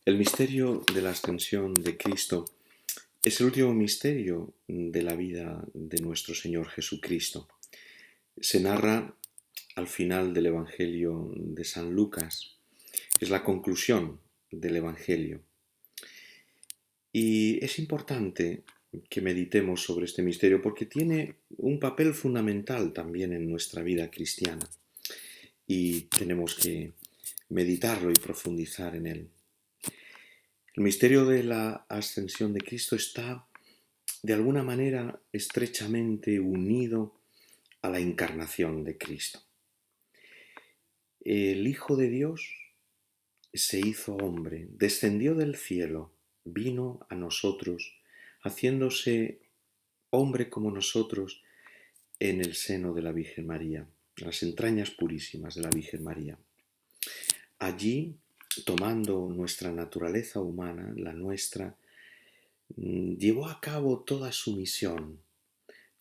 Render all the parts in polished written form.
El misterio de la ascensión de Cristo es el último misterio de la vida de nuestro Señor Jesucristo. Se narra al final del Evangelio de San Lucas. Es la conclusión del Evangelio. Y es importante que meditemos sobre este misterio porque tiene un papel fundamental también en nuestra vida cristiana y tenemos que meditarlo y profundizar en él. El misterio de la ascensión de Cristo está de alguna manera estrechamente unido a la encarnación de Cristo. El Hijo de Dios se hizo hombre, descendió del cielo, vino a nosotros, haciéndose hombre como nosotros en el seno de la Virgen María, las entrañas purísimas de la Virgen María. Allí, tomando nuestra naturaleza humana, la nuestra, llevó a cabo toda su misión,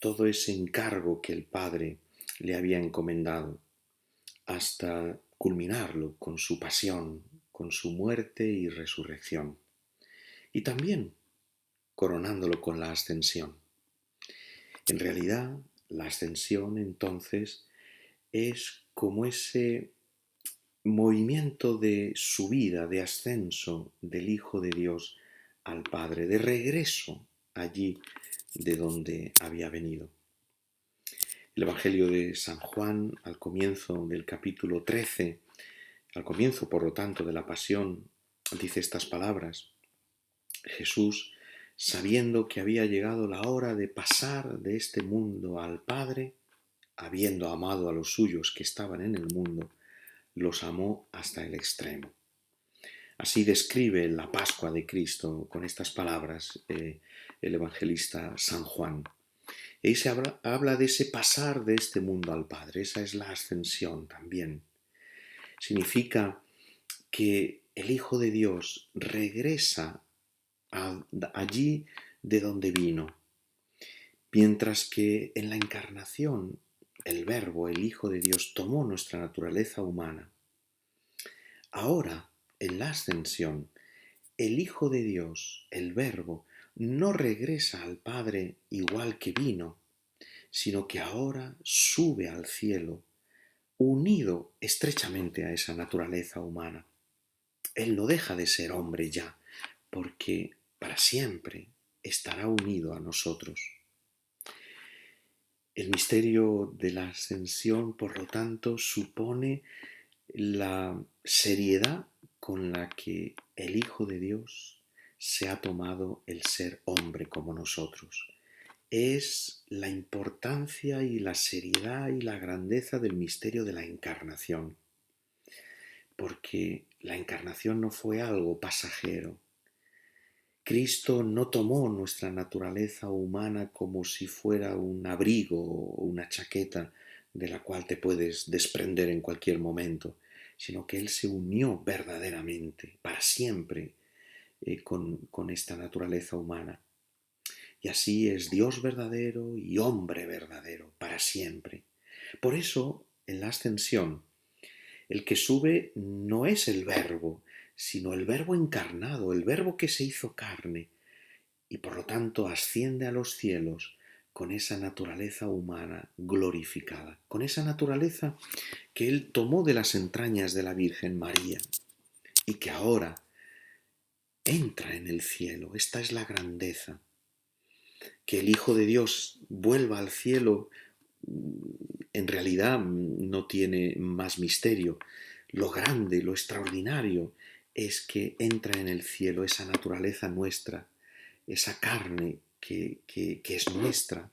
todo ese encargo que el Padre le había encomendado, hasta culminarlo con su pasión, con su muerte y resurrección, y también coronándolo con la ascensión. En realidad, la ascensión entonces es como ese movimiento de subida, de ascenso del Hijo de Dios al Padre, de regreso allí de donde había venido. El Evangelio de San Juan, al comienzo del capítulo 13, al comienzo, por lo tanto, de la Pasión, dice estas palabras: Jesús, sabiendo que había llegado la hora de pasar de este mundo al Padre, habiendo amado a los suyos que estaban en el mundo, los amó hasta el extremo. Así describe la Pascua de Cristo con estas palabras el evangelista San Juan. Y se habla de ese pasar de este mundo al Padre. Esa es la ascensión también. Significa que el Hijo de Dios regresa allí de donde vino, mientras que en la encarnación el Verbo, el Hijo de Dios, tomó nuestra naturaleza humana. Ahora, en la ascensión, el Hijo de Dios, el Verbo, no regresa al Padre igual que vino, sino que ahora sube al cielo, unido estrechamente a esa naturaleza humana. Él no deja de ser hombre ya, porque para siempre estará unido a nosotros. El misterio de la ascensión, por lo tanto, supone la seriedad con la que el Hijo de Dios se ha tomado el ser hombre como nosotros. Es la importancia y la seriedad y la grandeza del misterio de la encarnación, porque la encarnación no fue algo pasajero. Cristo no tomó nuestra naturaleza humana como si fuera un abrigo o una chaqueta de la cual te puedes desprender en cualquier momento, sino que Él se unió verdaderamente, para siempre, con esta naturaleza humana. Y así es Dios verdadero y hombre verdadero, para siempre. Por eso, en la ascensión, el que sube no es el Verbo, sino el Verbo encarnado, el Verbo que se hizo carne, y por lo tanto asciende a los cielos con esa naturaleza humana glorificada, con esa naturaleza que Él tomó de las entrañas de la Virgen María y que ahora entra en el cielo. Esta es la grandeza. Que el Hijo de Dios vuelva al cielo en realidad no tiene más misterio. Lo grande, lo extraordinario es que entra en el cielo esa naturaleza nuestra, esa carne que es nuestra,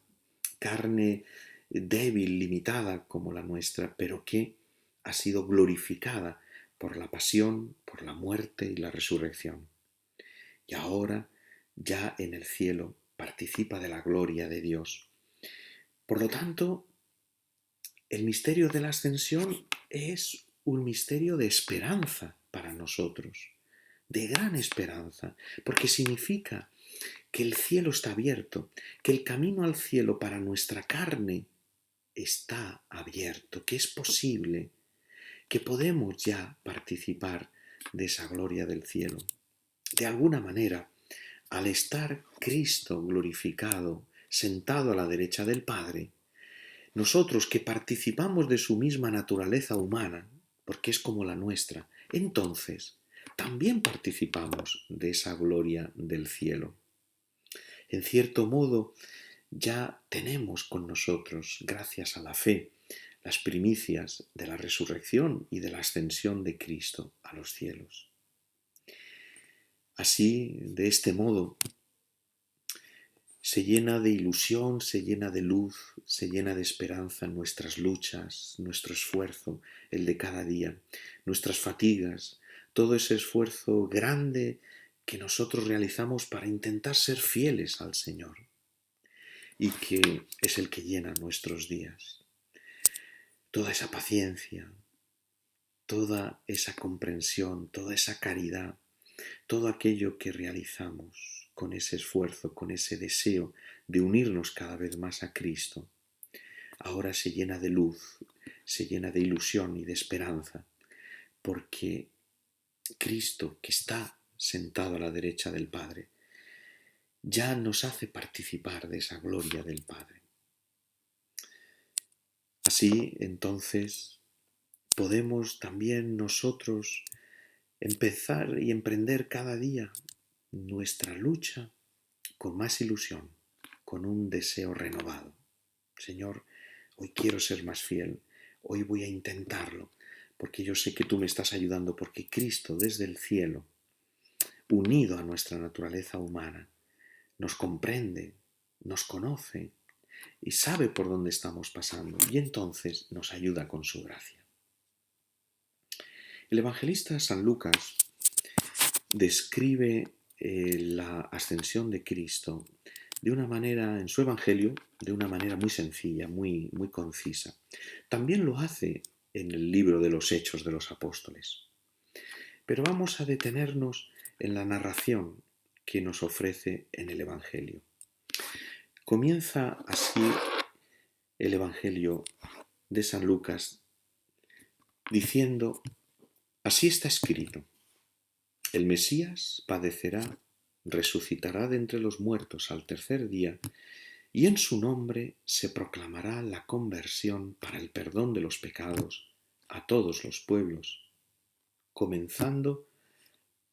carne débil, limitada como la nuestra, pero que ha sido glorificada por la pasión, por la muerte y la resurrección. Y ahora, ya en el cielo, participa de la gloria de Dios. Por lo tanto, el misterio de la ascensión es un misterio de esperanza para nosotros, de gran esperanza, porque significa que el cielo está abierto, que el camino al cielo para nuestra carne está abierto, que es posible, que podemos ya participar de esa gloria del cielo. de alguna manera, al estar Cristo glorificado, sentado a la derecha del Padre, nosotros que participamos de su misma naturaleza humana, porque es como la nuestra, entonces también participamos de esa gloria del cielo. En cierto modo, ya tenemos con nosotros, gracias a la fe, las primicias de la resurrección y de la ascensión de Cristo a los cielos. Así, de este modo, se llena de ilusión, se llena de luz, se llena de esperanza nuestras luchas, nuestro esfuerzo, el de cada día, nuestras fatigas, todo ese esfuerzo grande que nosotros realizamos para intentar ser fieles al Señor y que es el que llena nuestros días. Toda esa paciencia, toda esa comprensión, toda esa caridad, todo aquello que realizamos con ese esfuerzo, con ese deseo de unirnos cada vez más a Cristo, ahora se llena de luz, se llena de ilusión y de esperanza, porque Cristo, que está sentado a la derecha del Padre, ya nos hace participar de esa gloria del Padre. Así, entonces, podemos también nosotros empezar y emprender cada día nuestra lucha con más ilusión, con un deseo renovado. Señor, hoy quiero ser más fiel, hoy voy a intentarlo, porque yo sé que tú me estás ayudando, porque Cristo desde el cielo, unido a nuestra naturaleza humana, nos comprende, nos conoce y sabe por dónde estamos pasando, y entonces nos ayuda con su gracia. El evangelista San Lucas describe la ascensión de Cristo de una manera, en su evangelio, de una manera muy sencilla, muy concisa. También lo hace en el libro de los Hechos de los Apóstoles. Pero vamos a detenernos en la narración que nos ofrece en el evangelio. Comienza así el evangelio de San Lucas diciendo: así está escrito, el Mesías padecerá, resucitará de entre los muertos al tercer día, y en su nombre se proclamará la conversión para el perdón de los pecados a todos los pueblos, comenzando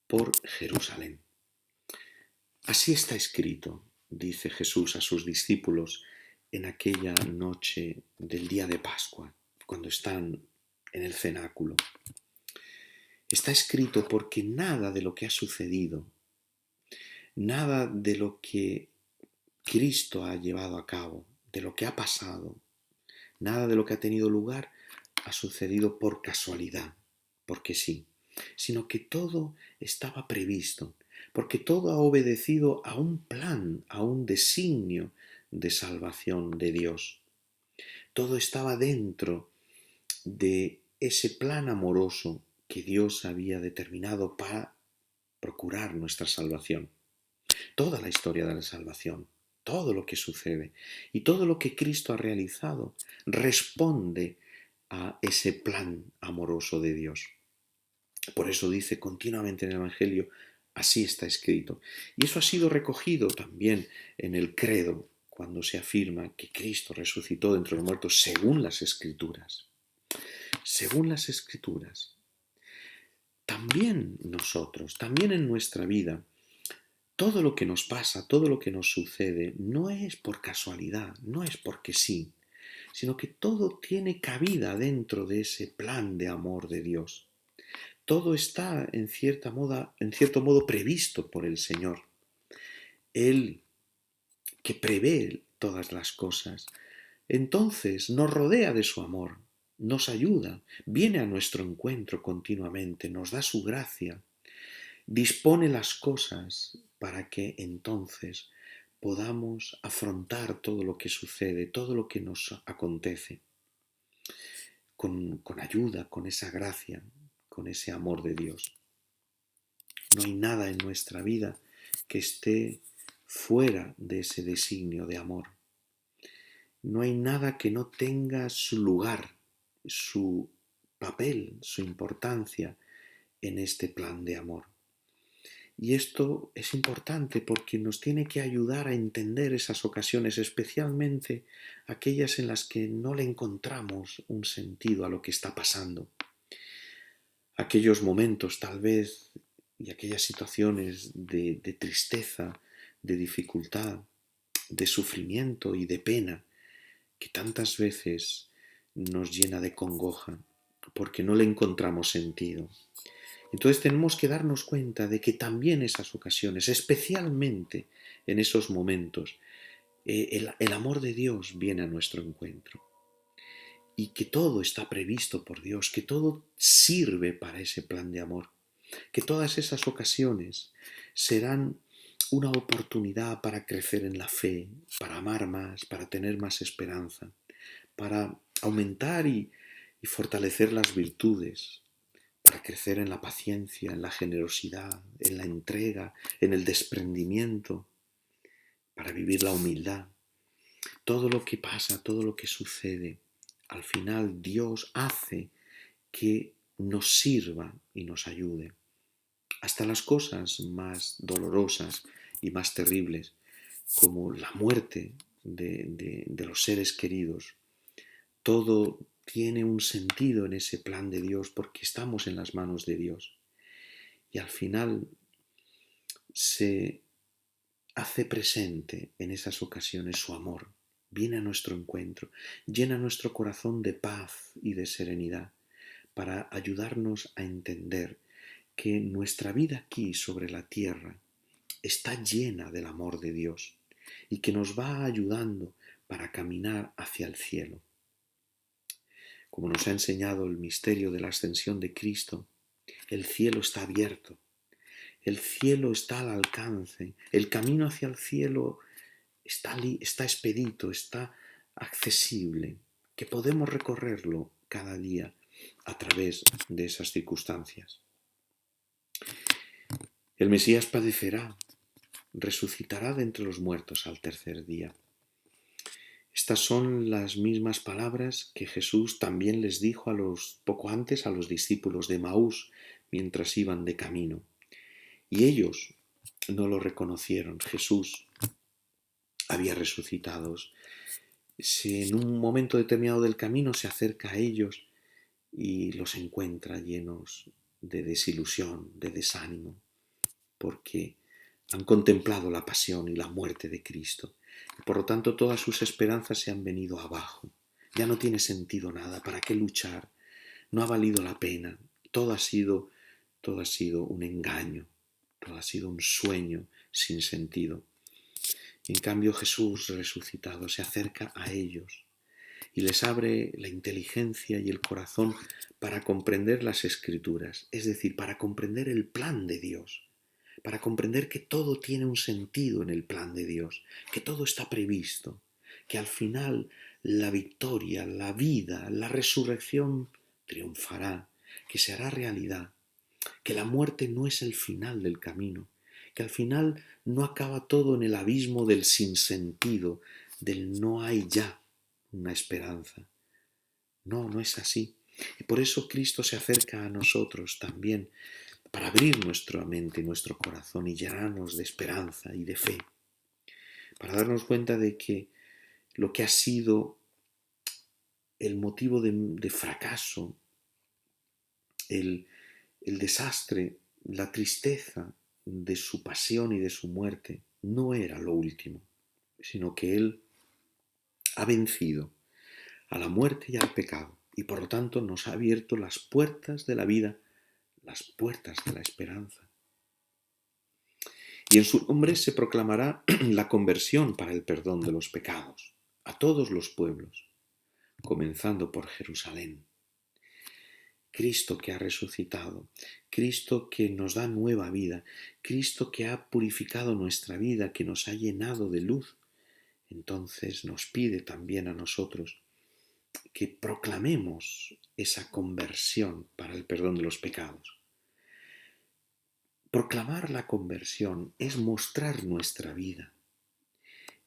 por Jerusalén. Así está escrito, dice Jesús a sus discípulos en aquella noche del día de Pascua, cuando están en el cenáculo. Está escrito porque nada de lo que ha sucedido, nada de lo que Cristo ha llevado a cabo, de lo que ha pasado, nada de lo que ha tenido lugar ha sucedido por casualidad, porque sí, sino que todo estaba previsto, porque todo ha obedecido a un plan, a un designio de salvación de Dios. Todo estaba dentro de ese plan amoroso que Dios había determinado para procurar nuestra salvación. Toda la historia de la salvación, todo lo que sucede y todo lo que Cristo ha realizado responde a ese plan amoroso de Dios. Por eso dice continuamente en el Evangelio, así está escrito. Y eso ha sido recogido también en el credo, cuando se afirma que Cristo resucitó de entre los muertos según las Escrituras. Según las Escrituras. También nosotros, también en nuestra vida, todo lo que nos pasa, todo lo que nos sucede, no es por casualidad, no es porque sí, sino que todo tiene cabida dentro de ese plan de amor de Dios. Todo está en cierto modo previsto por el Señor. Él, que prevé todas las cosas, entonces nos rodea de su amor, nos ayuda, viene a nuestro encuentro continuamente, nos da su gracia, dispone las cosas para que entonces podamos afrontar todo lo que sucede, todo lo que nos acontece, con ayuda, con esa gracia, con ese amor de Dios. No hay nada en nuestra vida que esté fuera de ese designio de amor. No hay nada que no tenga su lugar, su papel, su importancia en este plan de amor. Y esto es importante porque nos tiene que ayudar a entender esas ocasiones, especialmente aquellas en las que no le encontramos un sentido a lo que está pasando. Aquellos momentos tal vez y aquellas situaciones de tristeza, de dificultad, de sufrimiento y de pena que tantas veces nos llena de congoja porque no le encontramos sentido. Entonces tenemos que darnos cuenta de que también esas ocasiones, especialmente en esos momentos, el amor de Dios viene a nuestro encuentro y que todo está previsto por Dios, que todo sirve para ese plan de amor, que todas esas ocasiones serán una oportunidad para crecer en la fe, para amar más, para tener más esperanza, para aumentar y fortalecer las virtudes, para crecer en la paciencia, en la generosidad, en la entrega, en el desprendimiento, para vivir la humildad. Todo lo que pasa, todo lo que sucede, al final Dios hace que nos sirva y nos ayude. Hasta las cosas más dolorosas y más terribles, como la muerte de los seres queridos, todo tiene un sentido en ese plan de Dios porque estamos en las manos de Dios. Y al final se hace presente en esas ocasiones su amor, viene a nuestro encuentro, llena nuestro corazón de paz y de serenidad para ayudarnos a entender que nuestra vida aquí sobre la tierra está llena del amor de Dios y que nos va ayudando para caminar hacia el cielo. Como nos ha enseñado el misterio de la ascensión de Cristo, el cielo está abierto. El cielo está al alcance, el camino hacia el cielo está expedito, está accesible, que podemos recorrerlo cada día a través de esas circunstancias. El Mesías padecerá, resucitará de entre los muertos al tercer día. Estas son las mismas palabras que Jesús también les dijo poco antes a los discípulos de Maús mientras iban de camino. Y ellos no lo reconocieron. Jesús había resucitado. Si en un momento determinado del camino se acerca a ellos y los encuentra llenos de desilusión, de desánimo, porque han contemplado la pasión y la muerte de Cristo. Y por lo tanto todas sus esperanzas se han venido abajo. Ya no tiene sentido nada. ¿Para qué luchar? No ha valido la pena. Todo ha sido un engaño. Todo ha sido un sueño sin sentido. Y en cambio Jesús resucitado se acerca a ellos y les abre la inteligencia y el corazón para comprender las Escrituras, es decir, para comprender el plan de Dios, para comprender que todo tiene un sentido en el plan de Dios, que todo está previsto, que al final la victoria, la vida, la resurrección triunfará, que se hará realidad, que la muerte no es el final del camino, que al final no acaba todo en el abismo del sinsentido, del no hay ya una esperanza. No, no es así. Y por eso Cristo se acerca a nosotros también para abrir nuestra mente y nuestro corazón y llenarnos de esperanza y de fe, para darnos cuenta de que lo que ha sido el motivo de fracaso, el desastre, la tristeza de su pasión y de su muerte, no era lo último, sino que Él ha vencido a la muerte y al pecado y por lo tanto nos ha abierto las puertas de la vida, las puertas de la esperanza. Y en su nombre se proclamará la conversión para el perdón de los pecados a todos los pueblos, comenzando por Jerusalén. Cristo que ha resucitado, Cristo que nos da nueva vida, Cristo que ha purificado nuestra vida, que nos ha llenado de luz, entonces nos pide también a nosotros que proclamemos esa conversión para el perdón de los pecados. Proclamar la conversión es mostrar nuestra vida,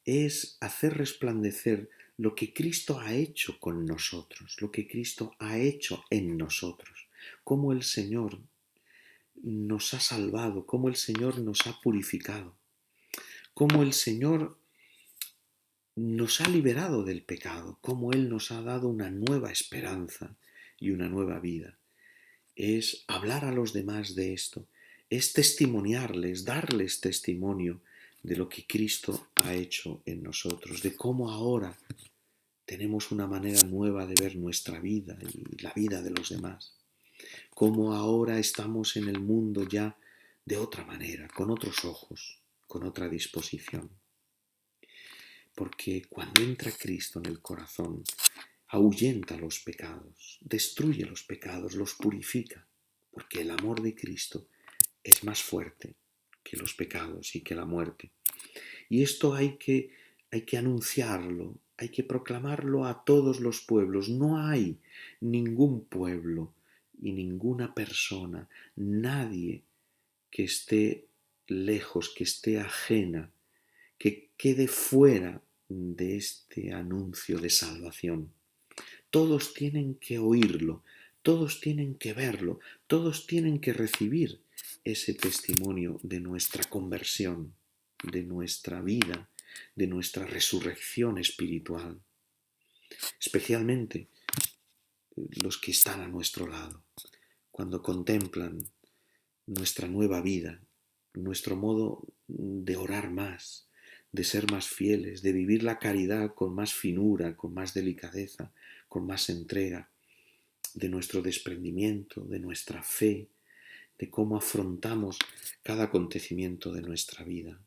es hacer resplandecer lo que Cristo ha hecho con nosotros, lo que Cristo ha hecho en nosotros, cómo el Señor nos ha salvado, cómo el Señor nos ha purificado, cómo el Señor nos ha liberado del pecado, cómo Él nos ha dado una nueva esperanza y una nueva vida. Es hablar a los demás de esto, es testimoniarles, darles testimonio de lo que Cristo ha hecho en nosotros, de cómo ahora tenemos una manera nueva de ver nuestra vida y la vida de los demás, cómo ahora estamos en el mundo ya de otra manera, con otros ojos, con otra disposición. Porque cuando entra Cristo en el corazón, ahuyenta los pecados, destruye los pecados, los purifica, porque el amor de Cristo es más fuerte que los pecados y que la muerte. Y esto hay que anunciarlo, hay que proclamarlo a todos los pueblos. No hay ningún pueblo y ninguna persona, nadie que esté lejos, que esté ajena, que quede fuera de este anuncio de salvación. Todos tienen que oírlo, todos tienen que verlo, todos tienen que recibir ese testimonio de nuestra conversión, de nuestra vida, de nuestra resurrección espiritual, especialmente los que están a nuestro lado, cuando contemplan nuestra nueva vida, nuestro modo de orar más, de ser más fieles, de vivir la caridad con más finura, con más delicadeza, con más entrega, de nuestro desprendimiento, de nuestra fe, de cómo afrontamos cada acontecimiento de nuestra vida,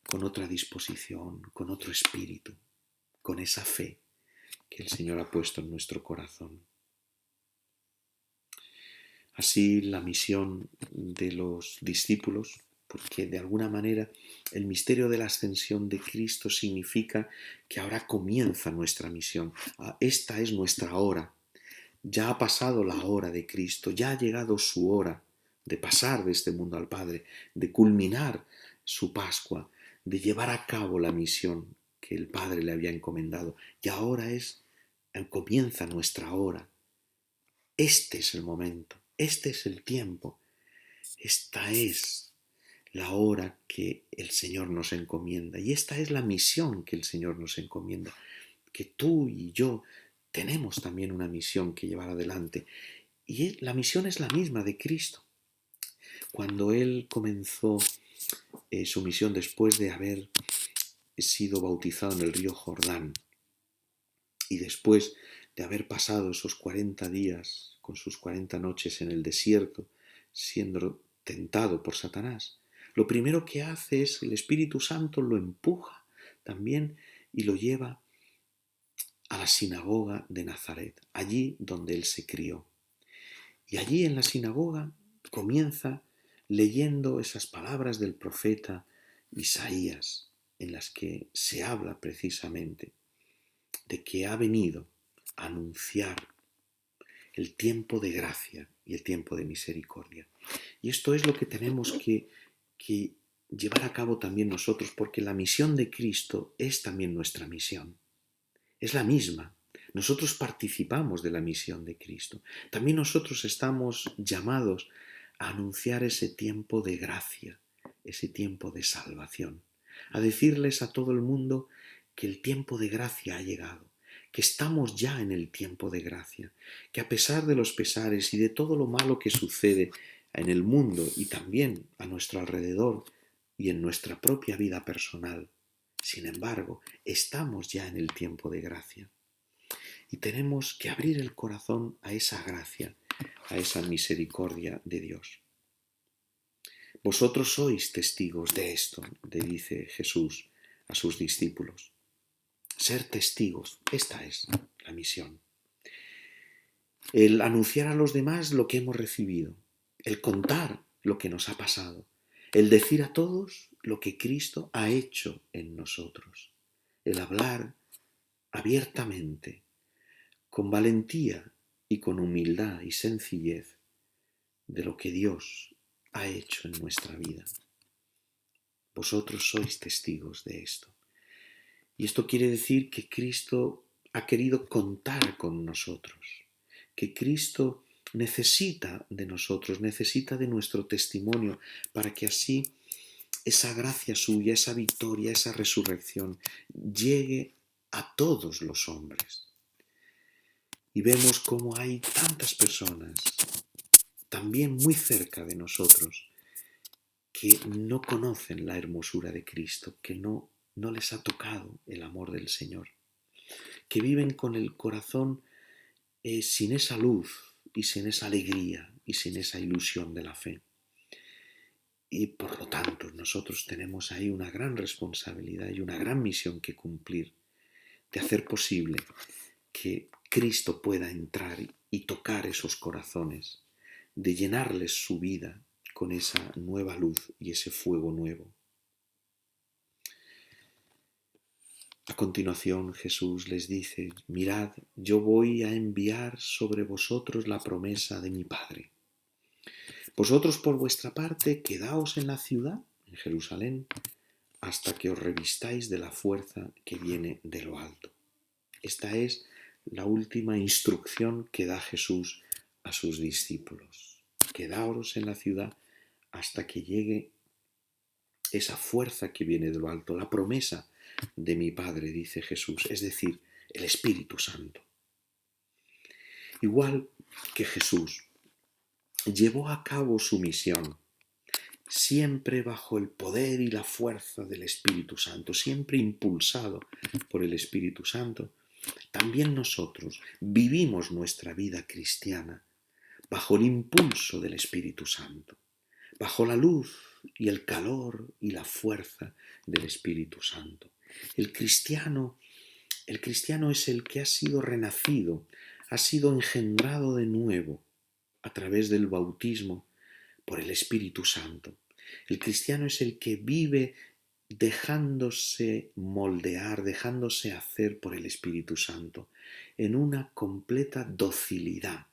con otra disposición, con otro espíritu, con esa fe que el Señor ha puesto en nuestro corazón. Así la misión de los discípulos, porque de alguna manera el misterio de la ascensión de Cristo significa que ahora comienza nuestra misión. Esta es nuestra hora. Ya ha pasado la hora de Cristo, ya ha llegado su hora de pasar de este mundo al Padre, de culminar su Pascua, de llevar a cabo la misión que el Padre le había encomendado. Y ahora comienza nuestra hora. Este es el momento, este es el tiempo, esta es la hora que el Señor nos encomienda y esta es la misión que el Señor nos encomienda, que tú y yo tenemos también una misión que llevar adelante y la misión es la misma de Cristo. Cuando Él comenzó su misión después de haber sido bautizado en el río Jordán y después de haber pasado esos 40 días con sus 40 noches en el desierto, siendo tentado por Satanás, lo primero que hace es el Espíritu Santo lo empuja también y lo lleva a la sinagoga de Nazaret, allí donde él se crió. Y allí en la sinagoga comienza leyendo esas palabras del profeta Isaías, en las que se habla precisamente de que ha venido a anunciar el tiempo de gracia y el tiempo de misericordia. Y esto es lo que tenemos que llevar a cabo también nosotros, porque la misión de Cristo es también nuestra misión. Es la misma. Nosotros participamos de la misión de Cristo. También nosotros estamos llamados a anunciar ese tiempo de gracia, ese tiempo de salvación, a decirles a todo el mundo que el tiempo de gracia ha llegado, que estamos ya en el tiempo de gracia, que a pesar de los pesares y de todo lo malo que sucede en el mundo y también a nuestro alrededor y en nuestra propia vida personal, sin embargo, estamos ya en el tiempo de gracia y tenemos que abrir el corazón a esa gracia, a esa misericordia de Dios. Vosotros sois testigos de esto, le dice Jesús a sus discípulos. Ser testigos, esta es la misión. El anunciar a los demás lo que hemos recibido, el contar lo que nos ha pasado, el decir a todos lo que Cristo ha hecho en nosotros, el hablar abiertamente, con valentía y con humildad y sencillez de lo que Dios ha hecho en nuestra vida. Vosotros sois testigos de esto. Y esto quiere decir que Cristo ha querido contar con nosotros, que Cristo necesita de nosotros, necesita de nuestro testimonio para que así esa gracia suya, esa victoria, esa resurrección llegue a todos los hombres. Y vemos cómo hay tantas personas, también muy cerca de nosotros, que no conocen la hermosura de Cristo, que no les ha tocado el amor del Señor, que viven con el corazón sin esa luz y sin esa alegría y sin esa ilusión de la fe. Y por lo tanto nosotros tenemos ahí una gran responsabilidad y una gran misión que cumplir, de hacer posible que Cristo pueda entrar y tocar esos corazones, de llenarles su vida con esa nueva luz y ese fuego nuevo. A continuación Jesús les dice: mirad, yo voy a enviar sobre vosotros la promesa de mi Padre. Vosotros por vuestra parte quedaos en la ciudad, en Jerusalén, hasta que os revistáis de la fuerza que viene de lo alto. Esta es la última instrucción que da Jesús a sus discípulos. Quedaos en la ciudad hasta que llegue esa fuerza que viene de lo alto, la promesa de mi Padre, dice Jesús, es decir, el Espíritu Santo. Igual que Jesús llevó a cabo su misión siempre bajo el poder y la fuerza del Espíritu Santo, siempre impulsado por el Espíritu Santo, también nosotros vivimos nuestra vida cristiana bajo el impulso del Espíritu Santo, bajo la luz y el calor y la fuerza del Espíritu Santo. El cristiano es el que ha sido renacido, ha sido engendrado de nuevo a través del bautismo por el Espíritu Santo. El cristiano es el que vive dejándose moldear, dejándose hacer por el Espíritu Santo, en una completa docilidad,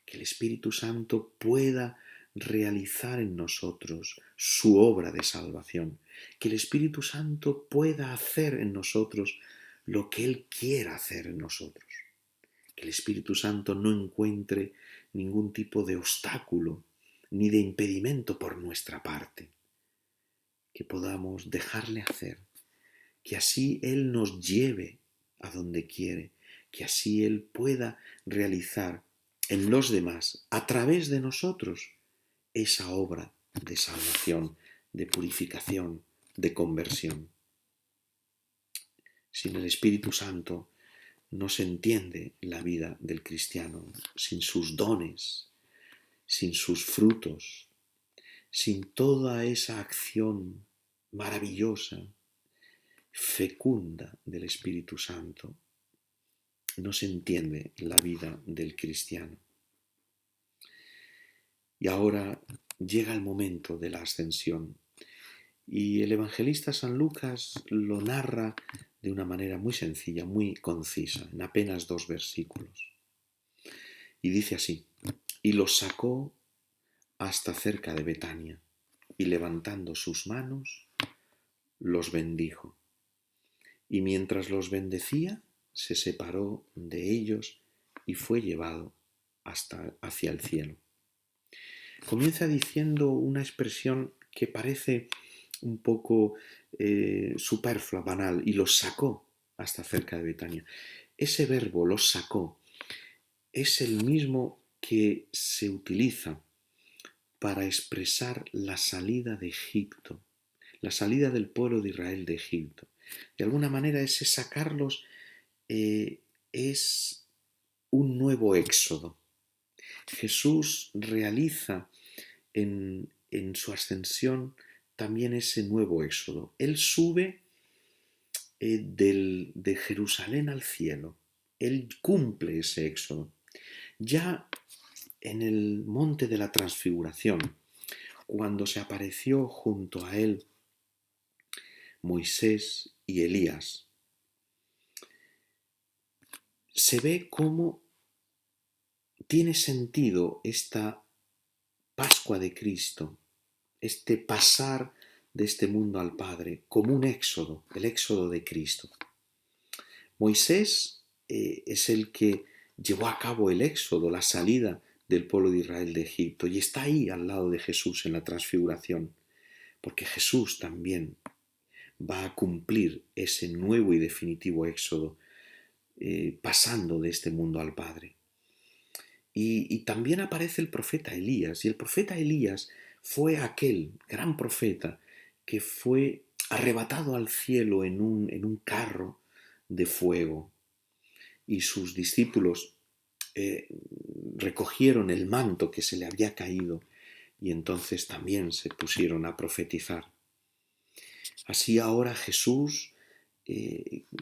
que el Espíritu Santo pueda realizar en nosotros su obra de salvación, que el Espíritu Santo pueda hacer en nosotros lo que Él quiera hacer en nosotros, que el Espíritu Santo no encuentre ningún tipo de obstáculo ni de impedimento por nuestra parte, que podamos dejarle hacer, que así Él nos lleve a donde quiere, que así Él pueda realizar en los demás, a través de nosotros, esa obra de salvación, de purificación, de conversión. Sin el Espíritu Santo no se entiende la vida del cristiano, sin sus dones, sin sus frutos, sin toda esa acción maravillosa, fecunda del Espíritu Santo, no se entiende la vida del cristiano. Y ahora llega el momento de la ascensión. Y el evangelista San Lucas lo narra de una manera muy sencilla, muy concisa, en apenas 2 versículos. Y dice así: y los sacó hasta cerca de Betania, y levantando sus manos, los bendijo. Y mientras los bendecía, se separó de ellos y fue llevado hacia el cielo. Comienza diciendo una expresión que parece un poco superflua, banal, y los sacó hasta cerca de Betania. Ese verbo, los sacó, es el mismo que se utiliza para expresar la salida de Egipto, la salida del pueblo de Israel de Egipto. De alguna manera ese sacarlos es un nuevo éxodo. Jesús realiza en su ascensión también ese nuevo éxodo. Él sube de Jerusalén al cielo. Él cumple ese éxodo. Ya en el monte de la transfiguración, cuando se apareció junto a él Moisés y Elías, se ve cómo tiene sentido esta Pascua de Cristo, este pasar de este mundo al Padre, como un éxodo, el éxodo de Cristo. Moisés es el que llevó a cabo el éxodo, la salida del pueblo de Israel de Egipto y está ahí al lado de Jesús en la transfiguración, porque Jesús también va a cumplir ese nuevo y definitivo éxodo, pasando de este mundo al Padre. Y también aparece el profeta Elías, y el profeta Elías fue aquel gran profeta que fue arrebatado al cielo en un carro de fuego, y sus discípulos eh, recogieron el manto que se le había caído y entonces también se pusieron a profetizar. Así ahora Jesús,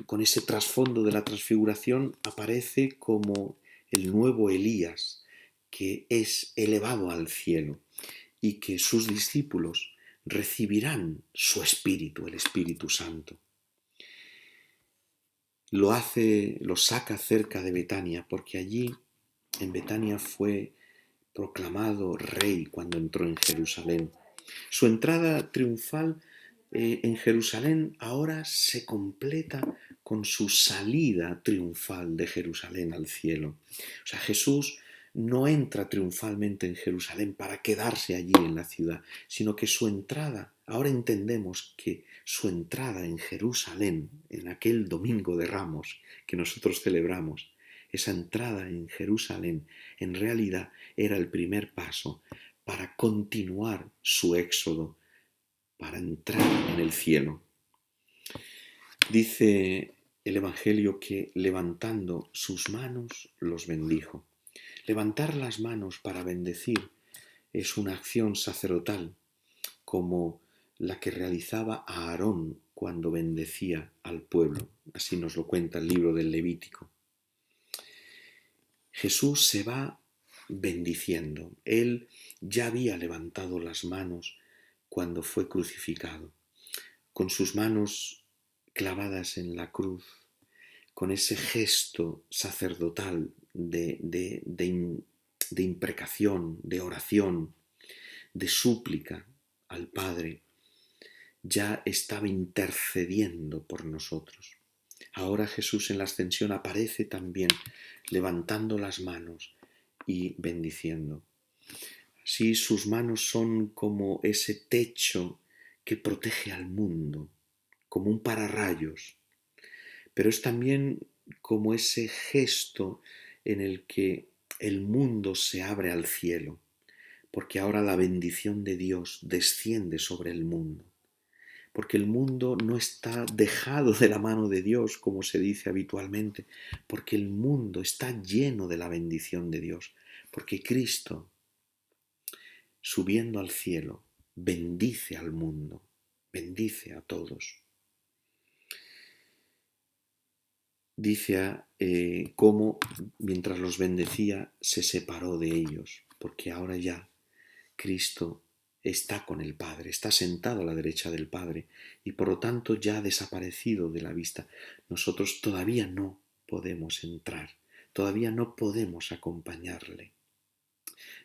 con ese trasfondo de la transfiguración, aparece como el nuevo Elías, que es elevado al cielo y que sus discípulos recibirán su Espíritu, el Espíritu Santo. Lo saca cerca de Betania, porque allí en Betania fue proclamado rey cuando entró en Jerusalén. Su entrada triunfal en Jerusalén ahora se completa con su salida triunfal de Jerusalén al cielo. O sea, Jesús no entra triunfalmente en Jerusalén para quedarse allí en la ciudad, sino que su entrada, ahora entendemos que su entrada en Jerusalén, en aquel Domingo de Ramos que nosotros celebramos, esa entrada en Jerusalén en realidad era el primer paso para continuar su éxodo, para entrar en el cielo. Dice el Evangelio que levantando sus manos los bendijo. Levantar las manos para bendecir es una acción sacerdotal, como la que realizaba Aarón cuando bendecía al pueblo. Así nos lo cuenta el libro del Levítico. Jesús se va bendiciendo. Él ya había levantado las manos cuando fue crucificado, con sus manos clavadas en la cruz, con ese gesto sacerdotal de imprecación, de oración, de súplica al Padre, ya estaba intercediendo por nosotros. Ahora Jesús en la ascensión aparece también levantando las manos y bendiciendo. Así sus manos son como ese techo que protege al mundo, como un pararrayos, pero es también como ese gesto en el que el mundo se abre al cielo, porque ahora la bendición de Dios desciende sobre el mundo, porque el mundo no está dejado de la mano de Dios, como se dice habitualmente, porque el mundo está lleno de la bendición de Dios, porque Cristo, subiendo al cielo, bendice al mundo, bendice a todos. Dice cómo mientras los bendecía se separó de ellos, porque ahora ya Cristo está con el Padre, está sentado a la derecha del Padre y por lo tanto ya ha desaparecido de la vista. Nosotros todavía no podemos entrar, todavía no podemos acompañarle.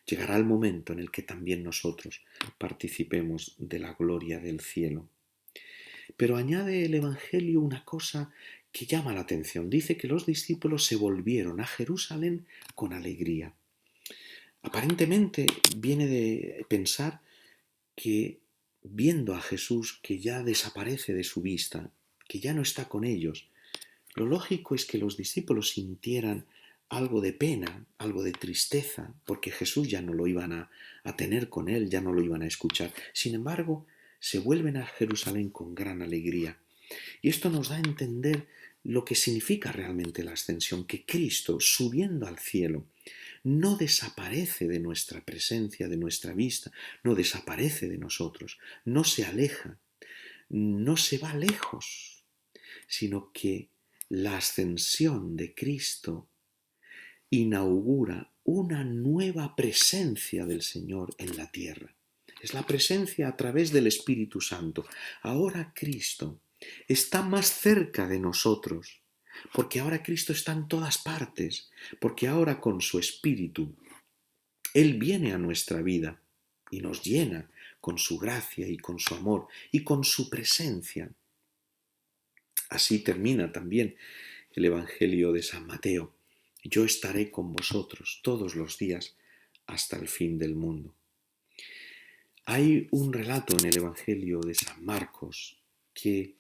Llegará el momento en el que también nosotros participemos de la gloria del cielo. Pero añade el Evangelio una cosa que llama la atención. Dice que los discípulos se volvieron a Jerusalén con alegría. Aparentemente viene de pensar que viendo a Jesús que ya desaparece de su vista, que ya no está con ellos, lo lógico es que los discípulos sintieran algo de pena, algo de tristeza, porque Jesús ya no lo iban a tener con él, ya no lo iban a escuchar. Sin embargo, se vuelven a Jerusalén con gran alegría. Y esto nos da a entender lo que significa realmente la ascensión, que Cristo, subiendo al cielo, no desaparece de nuestra presencia, de nuestra vista, no desaparece de nosotros, no se aleja, no se va lejos, sino que la ascensión de Cristo inaugura una nueva presencia del Señor en la tierra. Es la presencia a través del Espíritu Santo. Ahora Cristo está más cerca de nosotros, porque ahora Cristo está en todas partes, porque ahora con su Espíritu Él viene a nuestra vida y nos llena con su gracia y con su amor y con su presencia. Así termina también el Evangelio de San Mateo. Yo estaré con vosotros todos los días hasta el fin del mundo. Hay un relato en el Evangelio de San Marcos que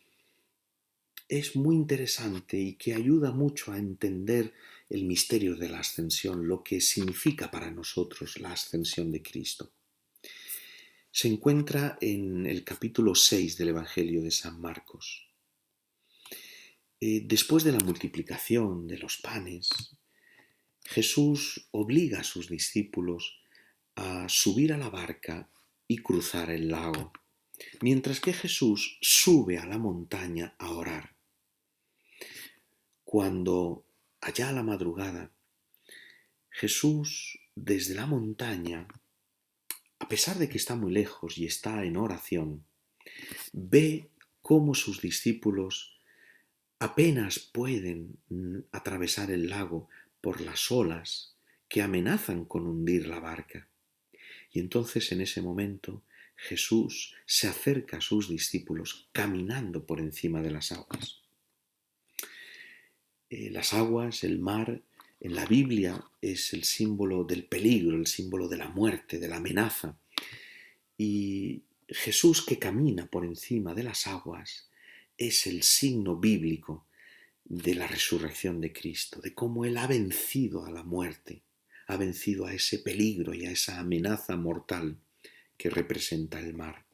es muy interesante y que ayuda mucho a entender el misterio de la ascensión, lo que significa para nosotros la ascensión de Cristo. Se encuentra en el capítulo 6 del Evangelio de San Marcos. Después de la multiplicación de los panes, Jesús obliga a sus discípulos a subir a la barca y cruzar el lago, mientras que Jesús sube a la montaña a orar. Cuando, allá a la madrugada, Jesús desde la montaña, a pesar de que está muy lejos y está en oración, ve cómo sus discípulos apenas pueden atravesar el lago por las olas que amenazan con hundir la barca. Y entonces en ese momento Jesús se acerca a sus discípulos caminando por encima de las aguas. Las aguas, el mar, en la Biblia es el símbolo del peligro, el símbolo de la muerte, de la amenaza. Y Jesús que camina por encima de las aguas es el signo bíblico de la resurrección de Cristo, de cómo Él ha vencido a la muerte, ha vencido a ese peligro y a esa amenaza mortal que representa el mar.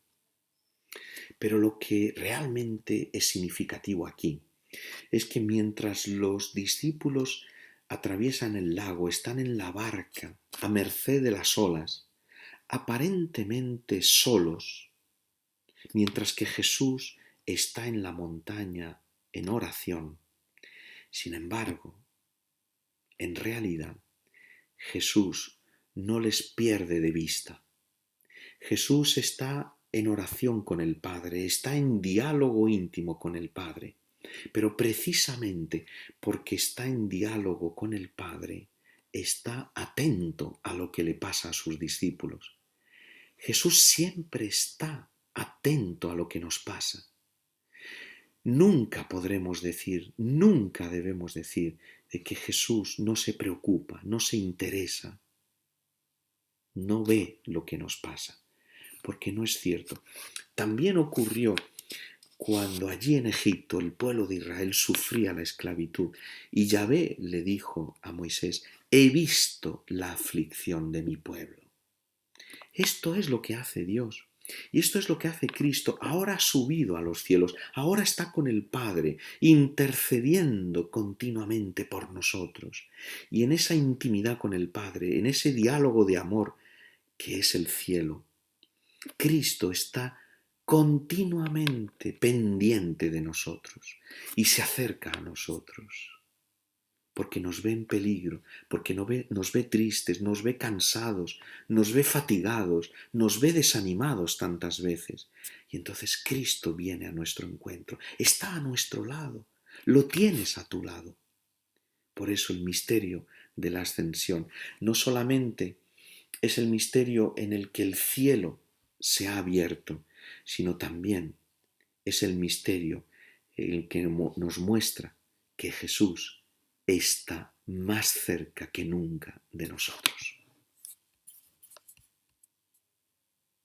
Pero lo que realmente es significativo aquí es que mientras los discípulos atraviesan el lago, están en la barca, a merced de las olas, aparentemente solos, mientras que Jesús está en la montaña en oración. Sin embargo, en realidad, Jesús no les pierde de vista. Jesús está en oración con el Padre, está en diálogo íntimo con el Padre. Pero precisamente porque está en diálogo con el Padre, está atento a lo que le pasa a sus discípulos. Jesús siempre está atento a lo que nos pasa. Nunca podremos decir, nunca debemos decir de que Jesús no se preocupa, no se interesa, no ve lo que nos pasa, porque no es cierto. También ocurrió cuando allí en Egipto el pueblo de Israel sufría la esclavitud y Yahvé le dijo a Moisés: he visto la aflicción de mi pueblo. Esto es lo que hace Dios y esto es lo que hace Cristo. Ahora ha subido a los cielos, ahora está con el Padre, intercediendo continuamente por nosotros. Y en esa intimidad con el Padre, en ese diálogo de amor que es el cielo, Cristo está continuamente pendiente de nosotros y se acerca a nosotros porque nos ve en peligro, porque nos ve tristes, nos ve cansados, nos ve fatigados, nos ve desanimados tantas veces. Y entonces Cristo viene a nuestro encuentro, está a nuestro lado, lo tienes a tu lado. Por eso el misterio de la ascensión no solamente es el misterio en el que el cielo se ha abierto, sino también es el misterio en el que nos muestra que Jesús está más cerca que nunca de nosotros.